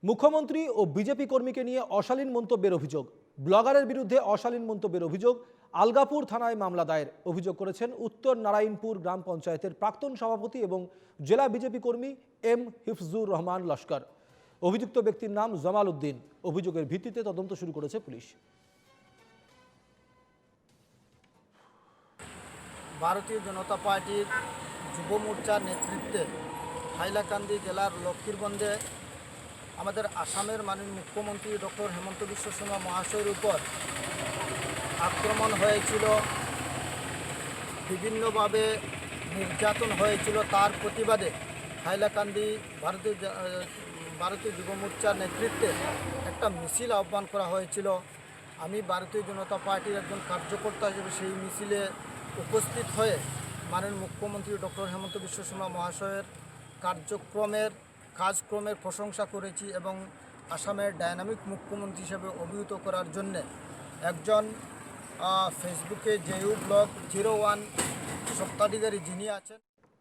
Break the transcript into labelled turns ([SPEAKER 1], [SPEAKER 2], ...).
[SPEAKER 1] মুখ্যমন্ত্রী ও বিজেপি কর্মীকে নিয়ে অশালীন মন্তব্যের অভিযোগ। ব্লগারের বিরুদ্ধে অশালীন মন্তব্যের অভিযোগ। আলগাপুর থানায় মামলা দায়ের। অভিযোগ করেছেন উত্তর নারায়ণপুর গ্রাম পঞ্চায়েতের প্রাক্তন সভাপতি এবং জেলা বিজেপি কর্মী এম হিফজুর রহমান লস্কর। অভিযুক্ত ব্যক্তির নাম জামাল উদ্দিন। অভিযোগের ভিত্তিতে তদন্ত শুরু করেছে পুলিশ।
[SPEAKER 2] ভারতীয় জনতা পার্টির যুব মোর্চার নেতৃত্বে হাইলাকান্দি জেলার লক্ষ্মীরগঞ্জে আমাদের আসামের মাননীয় মুখ্যমন্ত্রী ডক্টর হেমন্ত বিশ্ব শর্মা মহাশয়ের উপর আক্রমণ হয়েছিল, বিভিন্নভাবে নির্যাতন হয়েছিল। তার প্রতিবাদে হাইলাকান্দি ভারতীয় যুব মোর্চার নেতৃত্বে একটা মিছিল আহ্বান করা হয়েছিল। আমি ভারতীয় জনতা পার্টির একজন কার্যকর্তা হিসেবে সেই মিছিলে উপস্থিত হয়ে মাননীয় মুখ্যমন্ত্রী ডক্টর হেমন্ত বিশ্ব শর্মা মহাশয়ের কাজক্রমের প্রশংসা করেছি এবং আসামের ডায়নামিক মুখ্যমন্ত্রী হিসেবে অভিহিত করার জন্যে একজন ফেসবুকে জেইউ ব্লগ 01 সত্ত্বাধিকারী যিনি আছেন